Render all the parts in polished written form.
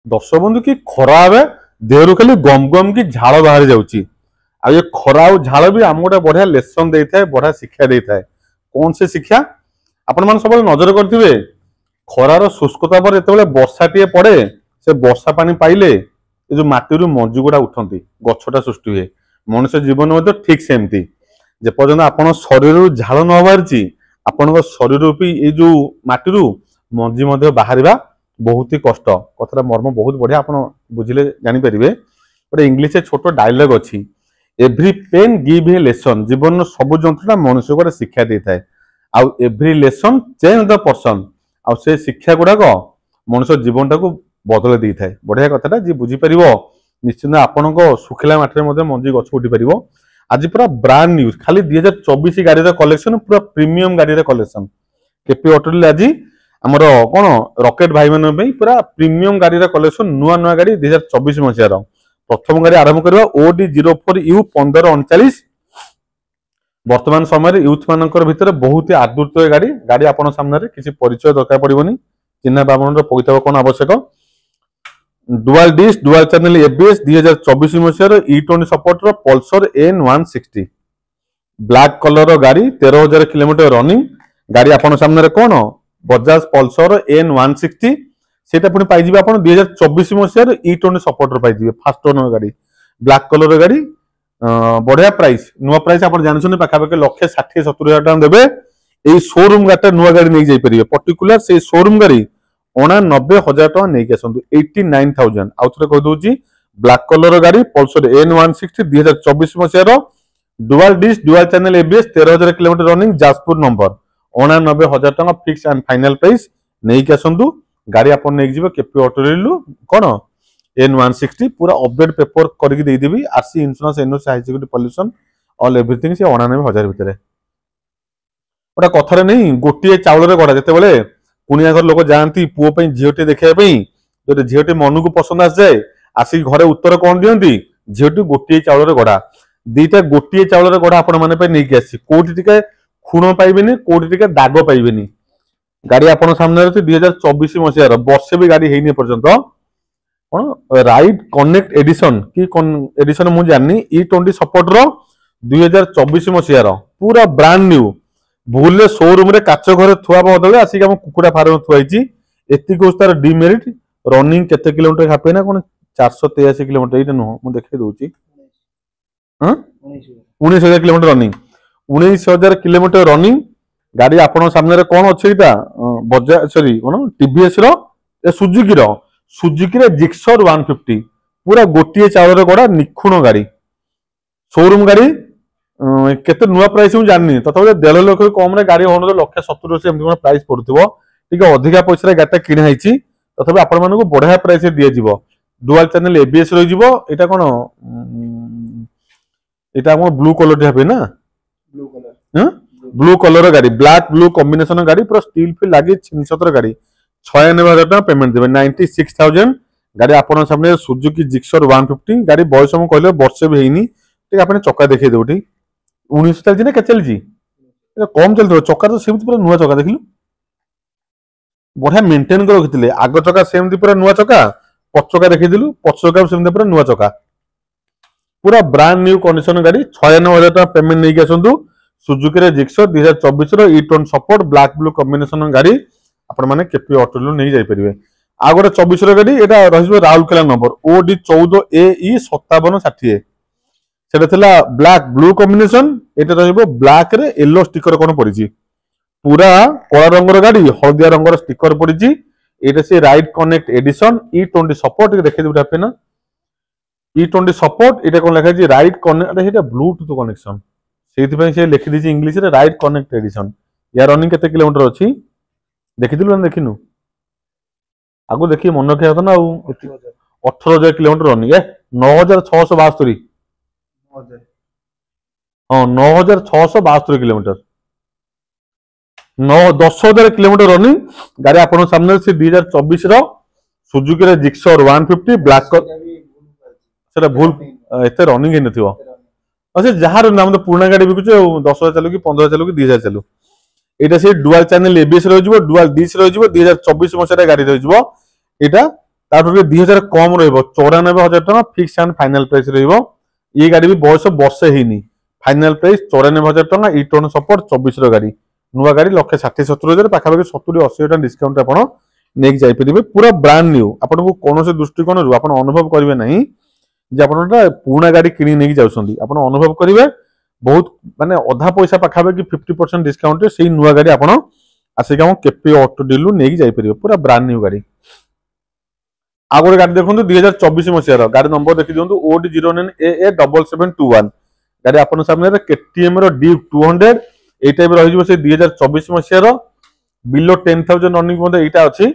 दर्शक बंधु कि खरा ए देहरु खाली गम गम की झाड़ बाहर जाउची आ ये खरा और झाड़ भी आम गोटे बढ़िया लेसन देता है, बढ़िया शिक्षा देता है। कौन से शिक्षा आपण मान सब नजर करथिबे खरार शुष्कता पर जेतेबेले वर्षा टीए पड़े से वर्षा पानी पाइले ये जो माटी मंजू गुड़ा उठती गछटा सृष्टि हुए। मनुष्य जीवन में ठीक सेमती जेपर्यंत आपण शरीर झाड़ न बाहरी आपण शरीर भी ये जो माटी मंजी बाहर बहुत ही कष्ट। कथा मर्म बहुत बढ़िया आप बुझे जापर गोटे इंग्लीश छोट डायलॉग अच्छी every pain give a lesson. जीवन सब जंत्रणा मनुष्य को शिक्षा दे थाए आउ every lesson change the person आउ से शिक्षा गुड़ाक मनुष्य जीवन टाक बदल दे थाए। बढ़िया कथा जी बुझीपर निश्चित आपण सुखिला माटी मंजी गछ उठी पार। आज पूरा ब्रांड न्यूज खाली 2024 गाड़ी कलेक्शन पूरा प्रीमियम गाड़ी कलेक्शन केपी ऑटोल आज आमर कौन रॉकेट भाई मानी पूरा प्रीमियम गाड़ी कलेक्शन नुआ नुआ गाड़ी 2024 मसीहार प्रथम गाड़ी आरंभ करवा OD04U 1539। वर्तमान समय यूथ मानकर भितर बहुत ही आदृत गाड़ी गाड़ी आपण सामने किसी परिचय दरकार पड़ोनी चिन्ह बाबन पैसा कौन आवश्यक। Dual disc dual channel ABS 2024 मसीहार E20 support Pulsar N160 black colour गाड़ी 13,000 किलोमीटर रनिंग गाड़ी आपण सामने कौन बजाज पल्सर N160 सेटा पुणी पाइबे आप 2024 मसीहार E20 सपोर्टर पाइबे फास्ट ओनर गाड़ी ब्लैक कलर गाड़ी बढ़िया प्राइस नुआ प्राइस आप जानते पाखापाखि 1,60,70,000 टका देवे। यही शोरूम गाड़ी नुआ गाड़ी नहीं जाइए पर्टिकुलर से शोरूम गाड़ी 89,000 टका नहीं आसतु 89,000 आउ थे कहीदे ब्लैक कलर गाड़ी पल्सर N160 2024 मसीहार dual disc dual channel ABS 13,000 kilometre running Jajpur number 89,000 टका फिक्स एंड फाइनल प्राइस नहीं आसतु गाड़ी आप केपी ऑटोरियल कौन N160 पूरा अपडेट पेपर करके देदेवी RC insurance NOC high security pollution all everything से 99,000 भितर गोटे कथार नहीं गोटे चाउल गड़ा जिते कुनिया घर लोक जाती पुओ झीटे देखापी जो झीटी मन को पसंद आस जाए आसिक घरे उत्तर कौन दिखती झीटी गोटे चाउल गड़ा दीटा गोटे चाउल गड़ा आपण मैंने आसी कौटी टिके खुण पाइबेनि कौटी टिके दाग पाइबेनि। गाड़ी आपण सामने अच्छी 2024 मसीहार वर्षे भी गाड़ी है पर्यंत कौन राइड कनेक्ट एडिशन कि एडिशन मुझे जानी E20 सपोर्ट 2024 मसीहार पूरा ब्रांड न्यू भूल शोरूम रे काच घर थुआ बदले आसिक आम कुकुड़ा फार्म थुआई एतिक तार डिमेरिट रनिंग केते किलोमीटर खापे ना कौन 483 किलोमीटर ये नुह मुझे देखा दूसरी 19,000 किलोमीटर रनिंग 19,000 किलोमीटर रनिंग गाड़ी आपण सामने कौन अच्छे बजाज सॉरी कौन टीवीएस सुजुकी जिक्सर 150 पूरा गोटे चाउल गड़ा निखुण गाड़ी शोरूम गाड़ी केते नुआ प्राइस मुझे जाननी तथा 1.5 लाख कम गाड़ी हो 1,70,000 प्राइस पड़ुव टे अधिका पैसा गाड़ी किणाई तथा आपण मानक बढ़िया प्राइस दिज्व डुआल चैनल एबीएस रही कौन यहाँ ब्लू कलर टी ना ब्लू कलर गाड़ी ब्लैक ब्लू कॉम्बिनेशन गाड़ी पूरा स्टील फिल लगी 6 गाड़ी 96,000 टका पेमेंट देवे 96,000 गाड़ी आपण सामने सुजुकी जिक्सर 150 गाड़ी बयस मु कहले वर्षे भी हैनी ठीक आपने चक्का देखिए देउठी 19 चलछि ना के चलछि कम चलतो चक्का तो सेमती पूरा नुआ चक्का देखिलु बढ़िया मेंटेन कर रखिथिले आग चक्का सेमती पूरा नुआ चक्का पछ चक्का देखिदिलु पछ चक्का सेमती पूरा नुआ चक्का पूरा ब्रांड न्यू कंडीशन गाड़ी 96,000 टका पेमेंट नहीं आसंतु सुजुकी रे जिक्सर 2024 रो E20 support black blue combination गाड़ी आपण माने केपी ऑटोलो नहीं जाई परिबे। आ गोटे 24 रो गाड़ी एटा रहिबो राउरकेला नंबर OD14AE 5760 सेटा थिला ब्लैक ब्लू कॉम्बिनेशन एटा रहिबो ब्लैक रे येलो स्टिकर कोन पड़िछि पूरा कला रंगर गाड़ी हळदिया रंगर स्टिकर पड़िछि एटा से ride connect addition E20 support देखे देबो आपे ना E20 सपोर्ट एटा कोन लिखा छि राइड कनेक्ट एटा ब्लूटूथ कनेक्शन सेति पय से लिखि दिछि इंग्लिश रे राइड कनेक्ट एडिशन या रनिंग केते किलोमीटर अछि देखिदिलु ना देखिनु आगो देखि मन रखिया था ना 18,000 किलोमीटर रनिंग 9,672 हाँ 9,672 किलोमीटर 10,000 किलोमीटर रनिंग गाड़ी आपण सामने से 2024 रो सुजुकी रे जिक्सर 150 ब्लैक सेटा भूल एते रनिंग हे नथिवो अच्छा जहार नाम तो पुराना गाड़ी बिकुछ 10,000 चलू कि 15,000 चलू कि 2,000 चलू एटा से डुआल चैनल एबीएस रहिबो डुआल डिस्क रहिबो 2024 मसीहा गाड़ी रहिबो एटा ताठू 2000 कम रहिबो 94,000 टका फिक्स एंड फाइनल प्राइस रहिबो। ये गाड़ी भी बयस वर्षे ହେଇନି फाइनल प्राइस 94,000 टका ई-टर्न सपोर्ट 24 रो गाड़ी नुआ गाड़ी 1,60,70,000 पाखापाखि 70-80 डिस्काउंट आपण नेक जाई परिबे पूरा ब्रांड न्यू आपण को कोनोसे दृष्टिकोण रु आपण अनुभव करिवे नहीं जे आपण पुराना गाड़ी किनी नेकी जाउछंदी आपण अनुभव करिवे बहुत माने अधा पैसा पाखापाखि 50% डिस्काउंट रे सेही नुआ गाड़ी आपण आसिक हम केपी ऑटो डीलू नेकी जाई परिबे पूरा ब्रांड न्यू गाड़ी। आ गोटे गाड़ी देखो 2024 मसीहार गाड़ी नंबर देखी दिखाँ OD09AA7721 गाड़ी आपन सामने केटीएम रो ड्यूक 200 ए टाइप रही से 2024 मसीहार बिलो 10,000 रनिंग मते एटा अछि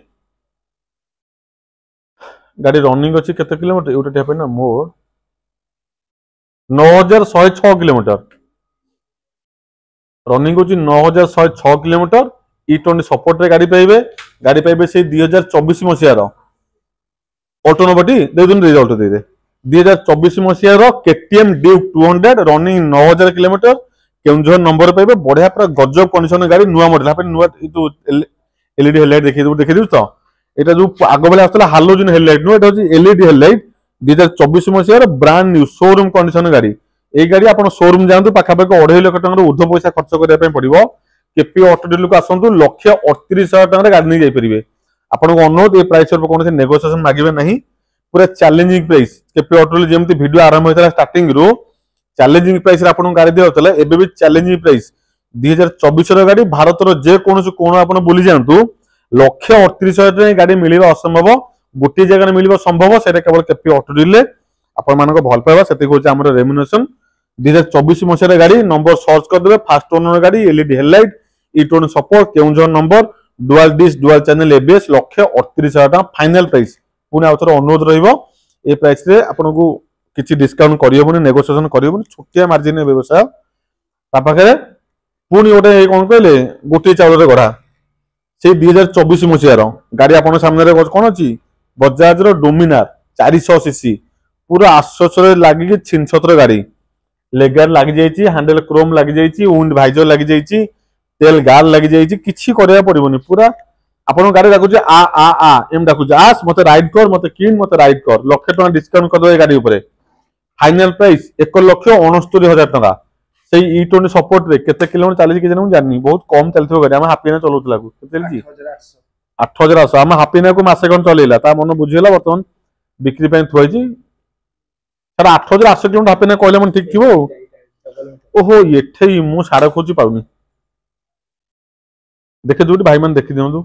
गाड़ी रनिंग अछि केते किलोमीटर एटा टाइप ना मोर 9106 किलोमीटर रनिंग होची 9106 किलोमीटर ई-20 सपोर्ट रे गाड़ी पाइबे से 2024 मसीहार ऑटो नंबरटी दे दिन रिजल्ट दे दे 2024 मसीहार KTM Duke 200 running 9000 kilometre Keonjhar number पाइबे बढ़िया पूरा गजब कंडीशन गाड़ी नुआ मॉडल अपन नुआ तो एलईडी हेडलाइट देखि दिउ तो एटा जो आगो बेले आस्तला हालोजन हेडलाइट नो एटा होची एलईडी हेडलाइट 2024 मसीहार ब्रांड न्यू शोरूम कंडीशन गाड़ी ए गाड़ी आपण शोरूम जांतु पाखापाखि 2.5 लाख टका ऊर्ध्व पैसा खर्च करिया पे पड़िबो केपी ऑटो डीलर को आसंतु 1,38,000 टका गाड़ी नहीं जाई परिबे आपण को अनुरोध ए प्राइस पर कोन से नेगोशिएशन मागिबे नहीं पूरा चैलेंजिंग प्राइस केपी ऑटो जेमती वीडियो आरंभ होइतला स्टार्टिंग रो चैलेंजिंग प्राइस रे आपण गाड़ी दियतले एबे भी चैलेंजिंग प्राइस 2024 रो गाड़ी भारत रो जे कोन आपण बोली जानतु 1,38,000 टका गाड़ी मिलिबा असंभव गोटे जगह मिलिबा संभव सेटा केवल केपी ऑटो डीलर आपण मानको भल पाइबा सेति होची हमर रेम्युनेशन 2024 मसीहा गाड़ी नंबर सर्च कर देबे फास्ट ओनर गाड़ी एलईडी हेडलाइट ई-टर्न support Keonjhar number dual disc dual channel ABS 1,38,000 टका फाइनल प्राइस पुनी आउथर अनुरोध रहिबो ए प्राइस रे आपन को किछि डिस्काउंट करियोबनी नेगोशिएशन करियोबनी छोटिया मार्जिन व्यवसाय ता पाखरे पुनी ओटे कोन कहले गोटे चाउल रे गढा से 2024 मसीहार गाड़ी आपन सामने रे कोन अछि बजाज रो डोमिनार 400 सीसी पूरा आश्चर्य लागि छिनछत्र गाड़ी लेगर लागि जाईची हैंडल क्रोम लागि जाईची विंड वाइजर लागि जाईची तेल गार्ड लागि जाईची किछि करिया पड़िबोनी पूरा आपन गाड़ी डाकुचे आ एम डाकुचे आस मते राइड कर मते किन मते राइड कर 1,00,000 टका डिस्काउंट कर दे गाड़ी ऊपर फाइनल प्राइस 1,69,000 टका से ई-20 सपोर्ट रे केते किलोमीटर चली कि जने जाननी बहुत कम चलथिबो गाड़ी हम हापीना चलौतला को केते चलजी 8,800 हम हापीना को मासे कोन चलेला ता मन बुझिला वर्तमान बिक्री पे थुआइची सर 8,800 किलोमीटर हापीना कहले मन ठीक थिबो ओहो एठै मु साडा खोजी पाउनी देखे दुटी भाई मन देखि दियंतु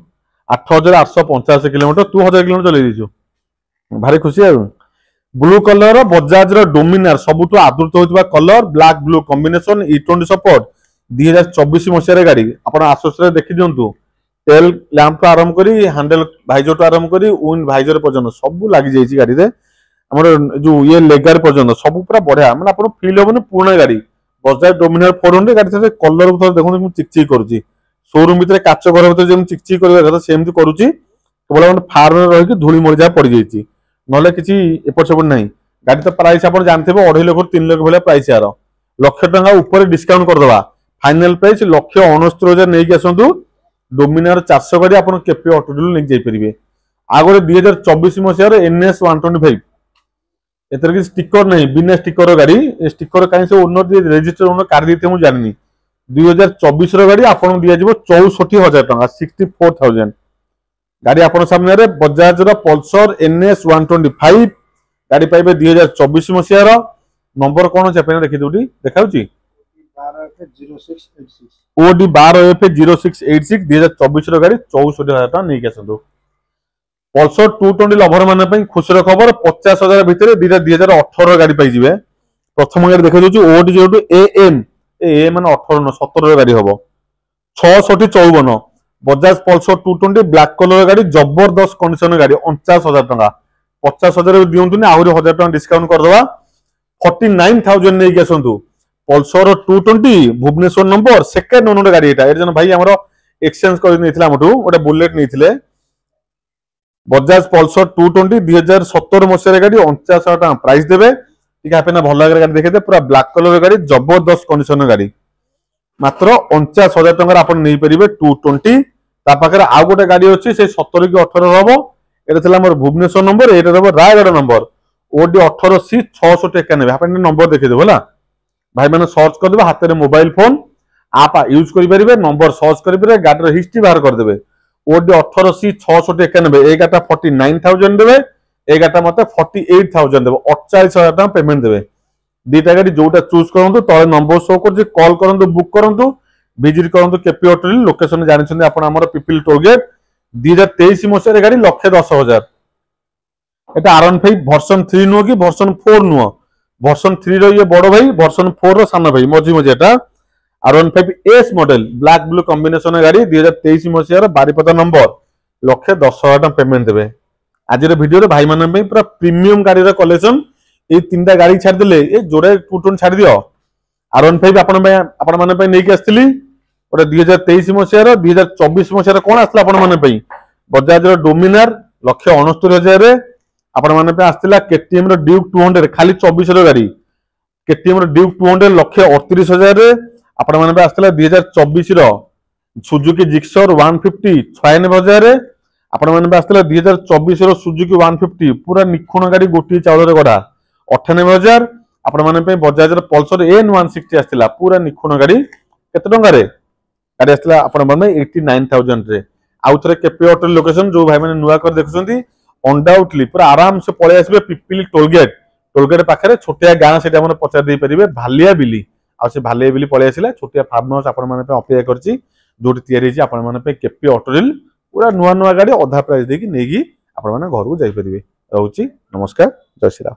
8,885 किलोमीटर 2,000 किलोमीटर चले दिजो भारी खुशी आ ब्लू कलर बजाज रो डोमिनार सबुठु आदृत होइतबा कलर ब्लैक ब्लू कॉम्बिनेशन ई-20 सपोर्ट 2024 मसीहा गाड़ी आपण आसोस रे देखि दियंतु टेल लैंप तो आरंभ करी हैंडल वाइजर तो आरंभ करी विंड वाइजर पर्यंत सब लागि जाईची गाड़ी रे हमर जो ये लेगर पर्यंत सब पूरा बढ़िया माने आपण फील होबने पूर्ण गाड़ी बजाज डोमिनार 400 गाड़ी से कलर तो देखो मु चिकचिक करूची शोरूम भीतर काच घर भीतर जेम चिकचिक करबा कथा सेमति करूची केवल हम फार्म रे रहि के धूली मरि जा पड़ी जाईची नले किछि एपट सेपट नहीं गाड़ी तो प्राइस आपण जानथिबो 2.5 लाख 3 लाख भले प्राइस यार 1,00,000 टका ऊपर डिस्काउंट कर दवा फाइनल प्राइस 1,69,000 नै के आसंतु डोमिनार 400 गाड़ी आपण केपी ऑटो डीलर नै जाई परिबे आगोरे 2024 मसिया रे एनएस 125 एतर कि स्टिकर नहीं बिना स्टिकर गाड़ी स्टिकर काई से ओनर जे रजिस्टर ओनर कार देते मु जाननी 2024 रो गाड़ी आपण दिया जिवो 64,000 टका 64,000 गाड़ी आपण सामने रे बजाज रो पल्सर एनएस 125 गाड़ी पाइबे 2024 मसिया रो नंबर कोन छै पेन देखि दुटी देखाउची 12F0686 ओडी 12F0686 2024 रो गाड़ी 64,000 टका नै के आसंदो पल्सर 220 लभर माने पई खुशर खबर 50,000 भितरे 2018 गाड़ी पाई जिवे प्रथम गाड़ी देखा दउची ओडी जेटू एएम ए माने 18 न 17 रो गाड़ी हबो 654 बजाज पल्सर 220 ब्लैक कलर गाड़ी जबरदस्त कंडीशन गाड़ी 49,000 टका 50,000 दियंतुनी आहुरी 1,000 टका डिस्काउंट कर दवा 49,000 नै के आसंतु Pulsar 220 Bhubaneswar number second owner गाड़ी एटा जन भाई हमरो एक्सचेंज कर नेथिला मटू ओटा बुलेट नेथिले बजाज पल्सर 220 2017 मसीहा गाड़ी 49,000 टका प्राइस देबे ठीक है आपने भल गाड़ी देखे पूरा ब्लैक कलर गाड़ी जबरदस्त कंडीशन गाड़ी मात्र 49,000 टका आप नहीं पारे 220 ता पाखरे आ गोटे गाड़ी अच्छी से 17 कि 18 हम এটা ଥିଲା আমার ভুবনেশ্বর নম্বর, এটা দেব রায়গড় নম্বর OD 18C691। ଆପଣ ନମ୍ବର ଦେଖିଦେବ ହେଲା ଭାଇ ମାନେ ସର୍ଚ୍ଚ କରିଦେବେ, ହାତରେ ମୋବାଇଲ ଫୋନ ଆପ୍ ୟୁଜ କରିପାରିବେ, ନମ୍ବର ସର୍ଚ୍ଚ କରିପାରିବେ, ଗାଡ଼ିର ହିଷ୍ଟ୍ରି ବାହାର କରିଦେବେ। OD 18C691 এই গাড়িটা 49,000 দেবে, এই গাড়িটা মতে 48,000 দেবে, 48,000 টাকা পেমেন্ট দেবে। দুইটা গাড়ি যোଉটা চুজ করন্তু, তଳେ ନମ୍ବର শো করছে, কল করন্তু, বুক করন্তু, ভিজিট করন্তু কেপি অটো। লোকেশন জানিଛନ୍ତି ଆପଣ ଆମର ପିପିଲି ଟୋଲ ଗେଟ୍। 2023 ମସିହାରେ ଗାଡି 1,10,000। এটা R15 ଭର୍ସନ 3 ନୁହଁ କି ଭର୍ସନ 4 ନୁହଁ, ଭର୍ସନ 3 ର ଇଏ ବଡ ଭାଇ, ଭର୍ସନ 4 ର ସାନ ଭାଇ, ମଝି ମଝି ଏଟା R15S model black blue combination ଗାଡି 2023 ମସିହାର ବାରିପଦା ନମ୍ବର 1,10,000 ଟଙ୍କା ପେମେଣ୍ଟ ଦେବେ। ଆଜିର ଭିଡିଓରେ ଭାଇ ମାନଙ୍କ ପାଇଁ ପୁରା ପ୍ରିମିୟମ ଗାଡିର କଲେକ୍ସନ। এই তিনটা গাড়ি ছাড়িদেলে ଏ ଯୋଡ଼େ ଟୁଟୁନ ଛାଡ଼ିଦିଅ। R15 ଆପଣ ମାନଙ୍କ ପାଇଁ ନେଇକି ଆସିଥିଲି ଗୋଟେ 2023 ମସିହାର। 2024 ମସିହାରେ କଣ ଆସିଥିଲା ଆପଣ ମାନଙ୍କ ପାଇଁ? ବଜାଜର ଡୋମିନାର 1,69,000 ଆପଣ ମାନଙ୍କ ପାଇଁ ଆସିଥିଲା। KTM ର ଡ୍ୟୁକ୍ 200 ଖାଲି 24 ର ଗାଡି, KTM ର ଡ୍ୟୁକ୍ 200 1,38,000 ଆପଣ ମାନଙ୍କ ପାଇଁ ଆସିଥିଲା। 2024 ର ସୁଜୁକି ଜିକ୍ସର 150 96,000 ଆପଣ ମାନଙ୍କ ପାଇଁ ଆସିଥିଲା। 2024 ର ସୁଜୁକି 150 ପୁରା ନିଖୁଣ ଗାଡି, ଗୋଟିଏ ଚାଉଳରେ ଗଢା 98,000 ଆପଣ ମାନଙ୍କ ପାଇଁ। ବଜାଜର ପଲସର N160 ଆସିଥିଲା, ପୁରା ନିଖୁଣ ଗାଡି, କେତେ ଟଙ୍କାରେ ଗାଡି ଆସିଥିଲା ଆପଣ ମାନଙ୍କ ପାଇଁ? 89,000 ରେ। ଆଉ ଥରେ କେପି ଅଟୋ ଲୋକେସନ ଯୋଉ ଭାଇ ମାନେ ନୂଆ କରି ଦେଖୁଛନ୍ତି, ଅନଡାଉଟଲି ପୁରା ଆରାମ ସେ ପଳେଇ ଆସିବେ ପିପିଲି ଟୋଲଗେଟ୍। ଟୋଲଗେଟ୍ ପାଖରେ ଛୋଟିଆ ଗାଁ, ସେଟା ଆପଣ ପଚାରି ଦେଇ ପାରିବେ, ଭାଲିଆ ବିଲି। ଆଉ ସେ ଭାଲିଆ ବିଲି ପଳେଇ ଆସିଲା, ଛୋଟିଆ ଫାର୍ମ ହାଉସ ଆପଣ ମାନଙ୍କ ପାଇଁ ଅପେକ୍ଷା କରିଛି, ଯୋଉଠି ତିଆରି ହେଇଛି ଆପଣ ମାନଙ୍କ ପାଇଁ କେପି ଅଟୋରିଲ। ପୁରା ନୂଆ ନୂଆ ଗାଡି ଅଧା ପ୍ରାଇସ ଦେଇକି ନେଇକି ଆପଣ ମାନେ ଘରକୁ ଯାଇପାରିବେ। ରହୁଛି, ନମସ୍କାର, ଜୟ ଶ୍ରୀରାମ।